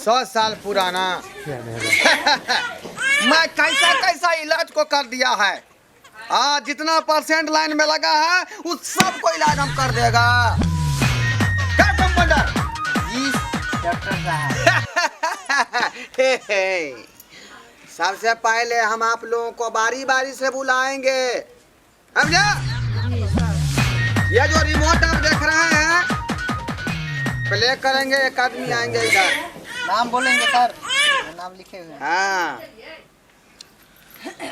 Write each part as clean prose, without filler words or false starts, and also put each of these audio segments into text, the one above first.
100 साल पुराना। मैं कैसा कैसा इलाज को कर दिया है। जितना परसेंट लाइन में लगा है उस सबको इलाज हम कर देगा। क्या कंपाउंडर? जी डॉक्टर साहब। सबसे पहले हम आप लोगों को बारी बारी से बुलाएंगे, समझा? ये जो रिमोट आप देख रहे हैं प्ले करेंगे, एक आदमी आएंगे इधर। नाम बोलेंगे सर? नाम लिखे हुए हैं। हाँ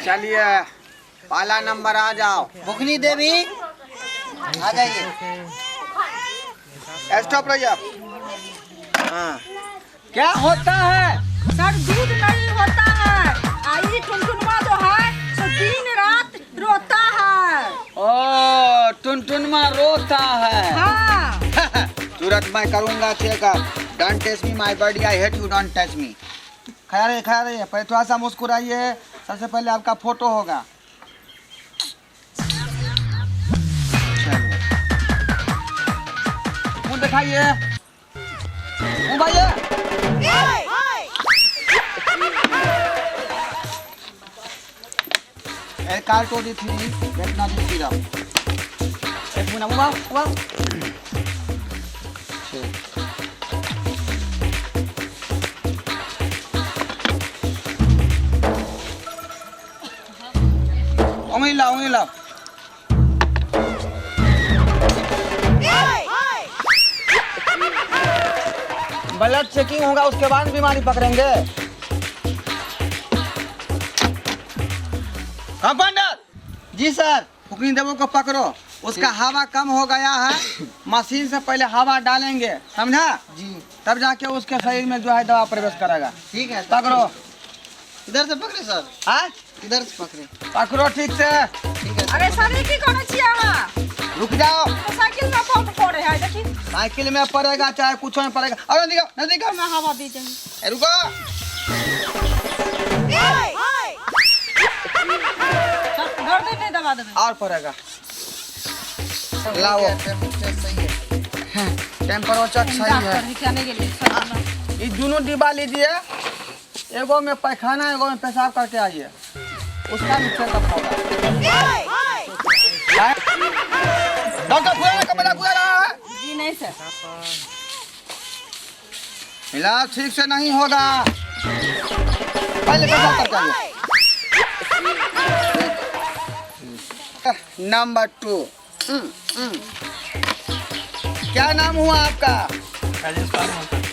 चलिए पहला नंबर आ जाओ। बुकनी देवी आ जाइए। स्टॉप रहिए। हाँ क्या होता है सर? दूध नहीं होता है। आई टुनटुनमा जो है सो दिन रात रोता है। ओ टुनटुनमा रोता है। हाँ। तुरंत मैं करूंगा checkup. Don't touch me my body, I hate you, don't touch me. खा रहे पहले थोड़ा सा मुस्कुराइए। सबसे पहले आपका फोटो होगा। चलो मुंह दिखाइए, मुंह भाइये। कार्टो दी थी बैठना दी थी। एक मुना मुआ उंगली ब्लड चेकिंग होगा, उसके बाद बीमारी पकड़ेंगे। कंपाउंडर जी सर। फुकनी देवो को पकड़ो। उसका हवा कम हो गया है, मशीन से पहले हवा डालेंगे, समझा जी तब जाके उसके शरीर में जो है दवा प्रवेश करेगा। ठीक है सर। पकड़ो। इधर से पकड़े सर। हाँ इधर से पकड़े। पकड़ो ठीक से। ठीक है अरे सर ये की करे छियै अहाँ? रुक जाओ। तो साइकिल में फोट पड़े है देखी। साइकिल में पड़ेगा चाहे कुछ में पड़ेगा। और नजदीक आओ। मैं हवा दी जाए। रुको। गर्दन नहीं दबा देबे। और पड़ेगा। लाओ। सही है। टेम्परेचर सही है। दिखाने के लिए सर। ये दोनों डिब्बा लीजिए। एगो में पैखाना, एगो में पेशाब करके आइए। उसका भी चेकअप होगा। डॉक्टर पूरा कमरा पूरा रहा है। जी नहीं सर। इलाज ठीक से नहीं होगा। पहले पेशाब करके आइए। नंबर 2। क्या नाम हुआ आपका?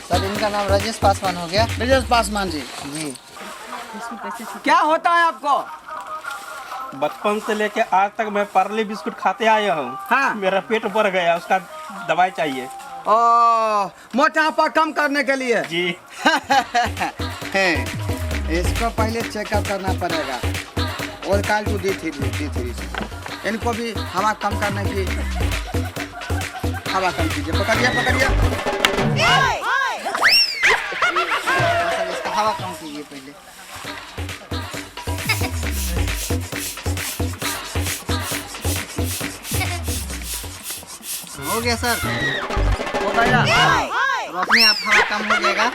सर इनका नाम राजेश पासवान हो गया। ब्रजेश पासवान जी। जी क्या होता है आपको? बचपन से लेके आज तक मैं पार्ले बिस्कुट खाते आया हूँ। हाँ। मेरा पेट बढ़ गया, उसका दवाई चाहिए। ओ मोटापा कम करने के लिए। जी। इसको पहले चेकअप करना पड़ेगा। और काल टू D3 से इनको भी हवा कम करने की। हवा कम कीजिए। पकड़िए। सर इसका हवा कम कीजिए पहले। हो गया सर। हो गया। अब अपने आप हवा कम हो जाएगा।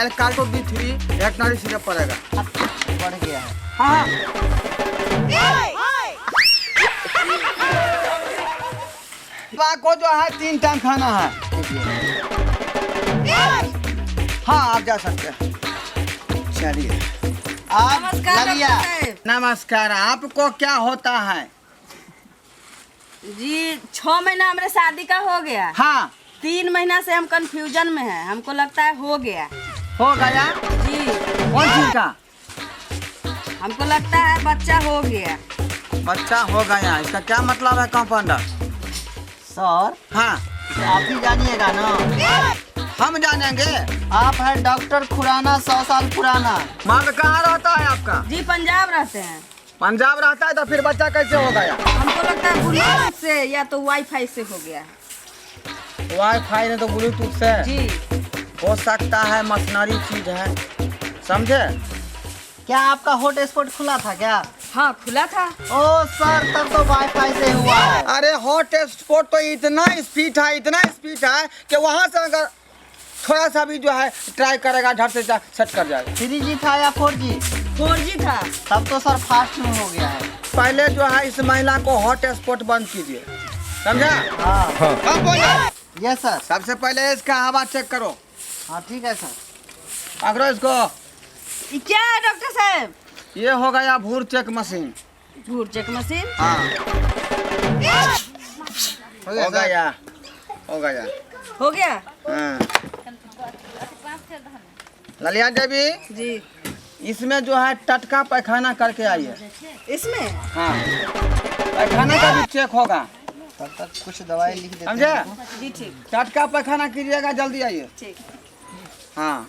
एल्काल्टो D3 वेटनरी सिरप पड़ेगा। बढ़ गया है। हाँ। को जो है 3 टाइम खाना है। हाँ आप जा सकते हैं। चलिए आप नमस्कार ललिया। डॉक्टर साहब। नमस्कार। आपको क्या होता है? जी 6 महीना हमारे शादी का हो गया। हाँ 3 महीना से हम कंफ्यूजन में हैं। हमको लगता है हो गया। हो गया। जी कौन चीज का? हमको लगता है बच्चा हो गया। बच्चा हो गया, इसका क्या मतलब है कंपाउंडर? सर हाँ आप ही जानिएगा ना। हम जानेंगे। आप है डॉक्टर खुराना 100 साल पुराना। माल कहाँ रहता है आपका? जी पंजाब रहते हैं। पंजाब रहता है तो फिर बच्चा कैसे हो गया? हमको लगता है ब्लूटूथ से या तो वाईफाई से हो गया है। वाईफाई ने तो ब्लूटूथ से जी हो सकता है, मशीनरी चीज है, समझे? क्या आपका हॉटस्पॉट खुला था क्या? हाँ खुला था। ओ सर तब तो वाईफाई से हुआ है। अरे हॉटस्पॉट तो इतना स्पीड है कि वहां से अगर थोड़ा सा भी जो है ट्राई करेगा झट से सेट कर जाएगा। 3G था या 4G? 4G था। तब तो सर फास्ट में हो गया है। पहले जो है इस महिला को हॉट स्पॉट बंद कीजिए, समझा? हाँ अब बोलिए। Yes sir. सबसे पहले इसका हवा चेक करो। हाँ ठीक है सर। पकड़ो इसको। ये क्या है डॉक्टर साहब? ये हो गया भूर चेक मशीन। भूर चेक मशीन। हाँ हो गया हो सर? गया हो गया। हो गया हाँ। ललिया देवी जी। इसमें जो है टटका पैखाना करके आई है। इसमें हाँ पैखाना का भी चेक होगा, तब तक कुछ दवाई लिख देते समझे? हैं इनको। जी ठीक टटका पैखाना कीजिएगा, जल्दी आइए। ठीक। हाँ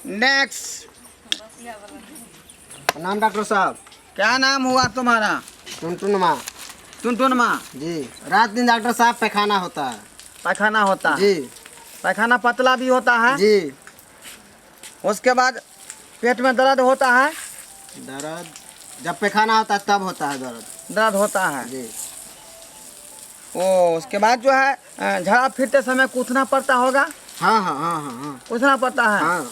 नेक्स्ट। नाम डॉक्टर साहब? क्या नाम हुआ तुम्हारा? टुनटुन माँ। टुनटुन माँ। जी। रात दिन डॉक्टर साहब पैखाना होता है। पैखाना होता है? जी पैखाना पतला भी होता है? जी। उसके बाद पेट में दर्द होता है? दर्द जब पैखाना होता है तब होता है दर्द। दर्द होता है जी। ओ उसके बाद जो है झाड़ा फिरते समय कूदना पड़ता होगा? हाँ हाँ हाँ हाँ हाँ कूदना पड़ता है। हाँ।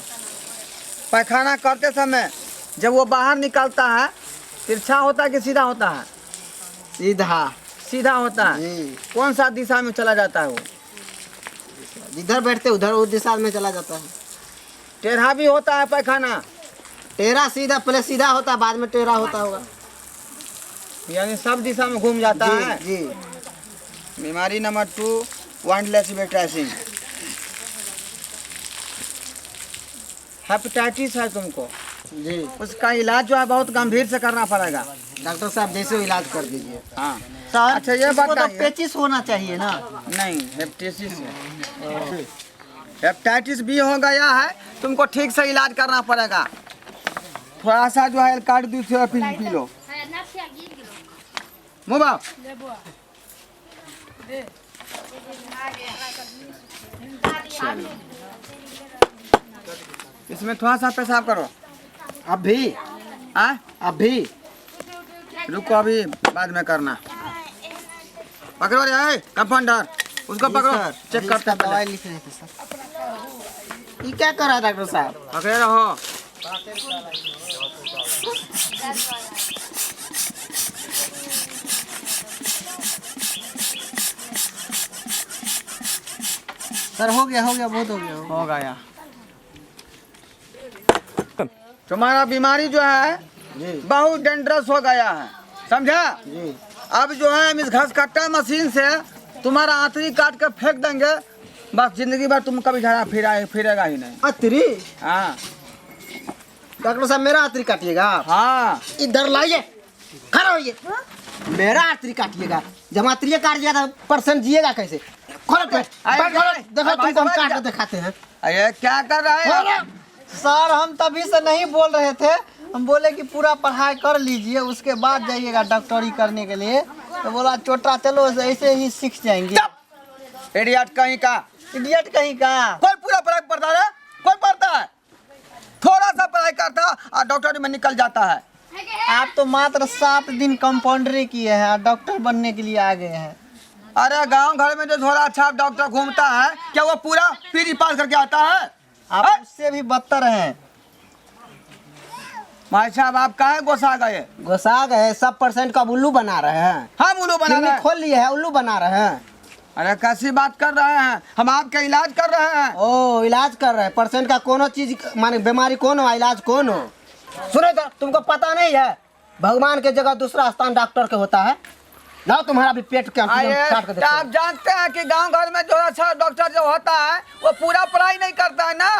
पैखाना करते समय जब वो बाहर निकलता है तिरछा होता है कि सीधा होता है? सीधा। सीधा होता है। जी। कौन सा दिशा में चला जाता है वो? जिधर बैठते उधर उस दिशा में चला जाता है। टेढ़ा भी होता है पैखाना? टेढ़ा सीधा, पहले सीधा होता है बाद में टेढ़ा होता होगा। यानी सब दिशा में घूम जाता है। जी। बीमारी नंबर 2 वाइंडलेस बेट्राइसिंग। हेपेटाइटिस है तुमको। जी। उसका इलाज जो है बहुत गंभीर से करना पड़ेगा। डॉक्टर साहब जैसे वो इलाज कर दीजिए। हाँ सर अच्छा, ये इसको तो बताइए। पेचिस होना चाहिए ना? नहीं हेपेटाइटिस है। हेपेटाइटिस बी हो गया है, तुमको ठीक से इलाज करना पड़ेगा। थोड़ा सा जो है कार्ड दूसरा पी लो। मुबा इसमें थोड़ा सा पेशाब करो। अभी? आ अभी? रुको अभी बाद में करना। पकड़ो रे कंपाउंडर, उसको पकड़ो, चेक करते हैं दवाई पहले। लिख रहे थे सर। ये क्या कर रहा है डॉक्टर साहब? पकड़े रहो। सर हो गया बहुत हो गया। हो गया। तुम्हारा बीमारी जो है जी बहुत डेंजरस हो गया है, समझा? जी। अब जो है हम इस घसकट्टा मशीन से तुम्हारा आंतरी काट के फेंक देंगे, बस जिंदगी भर तुम कभी झाड़ा फिरेगा ही नहीं। आतरी? हाँ डॉक्टर साहब मेरा आतरी काटिएगा? हाँ इधर लाइए, खड़ा होइए। मेरा आतरी काटिएगा? जब आतरी काट दिया था परसेंट जिएगा कैसे? खोलो पेट, बैठ खोलो, देखो तुमको हम काट के दिखाते हैं। अरे क्या कर रहे हैं? सर हम तभी से नहीं बोल रहे थे, हम बोले कि पूरा पढ़ाई कर लीजिए उसके बाद जाइएगा डॉक्टरी करने के लिए, तो बोला छोटा चलो ऐसे ही सीख जाएंगे। इडियट कहीं का। इडियट कहीं का। कोई पूरा पढ़ाई पढ़ता है? कोई पढ़ता है? थोड़ा सा पढ़ाई करता और डॉक्टरी में निकल जाता है। आप तो मात्र 7 दिन कंपाउंडरी किए हैं और डॉक्टर बनने के लिए आ गए हैं। अरे गांव घर में जो थोड़ा अच्छा डॉक्टर घूमता है क्या वो पूरा पीरी पास करके आता है? आप उससे भी बदतर हैं। भाई साहब आप काहे गोसा गए? घुसा गए, सब परसेंट का उल्लू बना रहे हैं। हम उल्लू बना रहे हैं? खोल लिए है, उल्लू बना रहे हैं। अरे कैसी बात कर रहे हैं? हम आपका इलाज कर रहे हैं। ओ इलाज कर रहे हैं, परसेंट का कोनो चीज माने बीमारी कौन हो, इलाज कौन हो? सुनो तो तुमको पता नहीं है भगवान के जगह दूसरा स्थान डॉक्टर के होता है। लाओ तुम्हारा भी पेट के काट के देखो। आप जानते हैं कि गांव घर में जो अच्छा डॉक्टर जो होता है वो पूरा पढ़ाई नहीं करता है ना।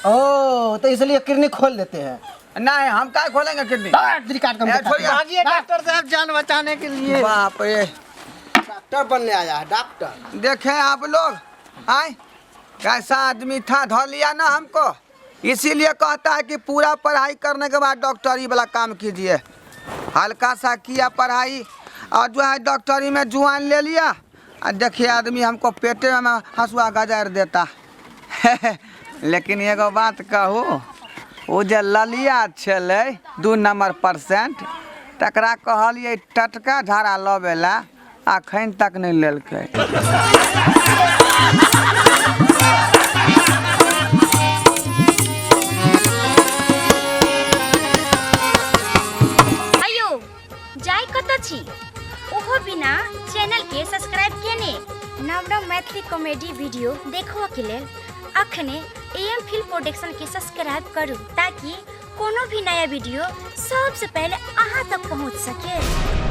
ओ तो इसलिए किडनी खोल देते हैं। नहीं हम क्या खोलेंगे किडनी? काट के छोड़िए। भागिए डॉक्टर साहब जान बचाने के लिए। बाप रे डॉक्टर बनने आया है डॉक्टर। देखें आप लोग आए कैसा आदमी था, धो लिया ना हमको। इसीलिए कहता है कि पूरा पढ़ाई करने के बाद डॉक्टरी वाला काम कीजिए। हल्का सा किया पढ़ाई और जो है डॉक्टरी में जुआन ले लिया और देखिए आदमी हमको पेटे में हंसुआ गजार देता। लेकिन एगो बात कहूँ, वो जे ललिया छे 2 नंबर परसेंट तकरा कहलिए टटका झाड़ा लबेला अखन तक नहीं लेलकै। आयो जाय कत छी ओहो बिना चैनल के सब्सक्राइब केने नव नव मैथिली कॉमेडी वीडियो देखो के लेल अखने एम फिल्म प्रोडक्शन के सब्सक्राइब करू ताकि कोनो भी नया वीडियो सबसे पहले अहाँ तक पहुंच सके।